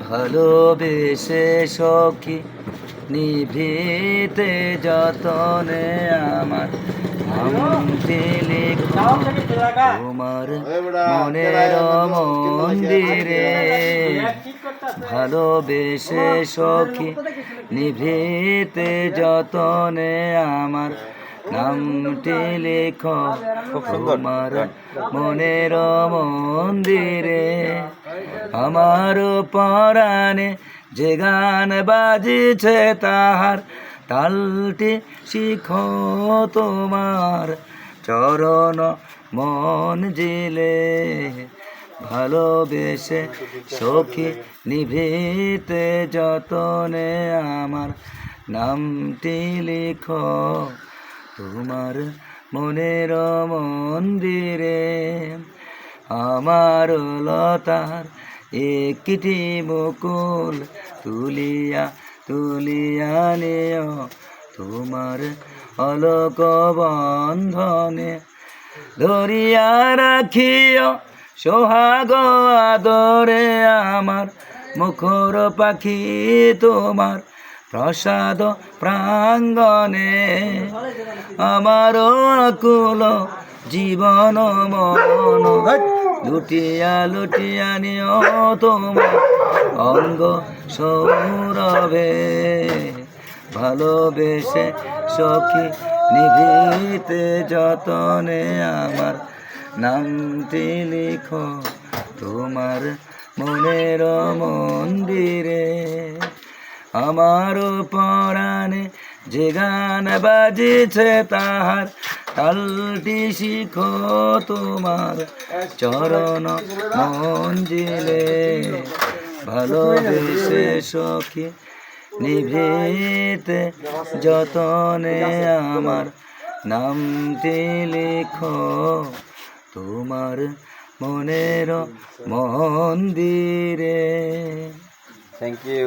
ভালোবেসে সখী নিভৃতে যতনে আমার নামটি লিখো তোমার মনের মন্দিরে। ভালোবেসে সখী নিভৃতে যতনে আমার নামটি লিখো তোমার মনের মন্দিরে। আমার পরাণে যে গান বাজিছে তাহার তালটি শিখো তোমার চরণ মন জিলে। ভালোবেসে সখী নিভৃতে যতনে আমার নামটি লিখো তোমার মনের মন্দিরে। আমার লতার একটি মুকুল তুলিয়া তুলিয়া নিও তোমার অলক বন্ধনে। ধরিয়া রাখিও সোহাগ আদরে আমার মুখর পাখি তোমার প্রসাদ প্রাঙ্গণে। আমার আকুল জীবন মন লুটিয়া লুটিয়া নিও তোমার অঙ্গ সৌরভে। ভালোবেসে সখী নিভৃতে যতনে আমার নামটি লিখো তোমার মনের মন্দিরে। আমার পরাণে যে গান বাজিছে তাহার তালটি শিখো তোমার চরণ মঞ্জিলে। ভালোবেসে সখী নিভৃতে যতনে আমার নামটি লিখো তোমার মনের মন্দিরে। Thank you.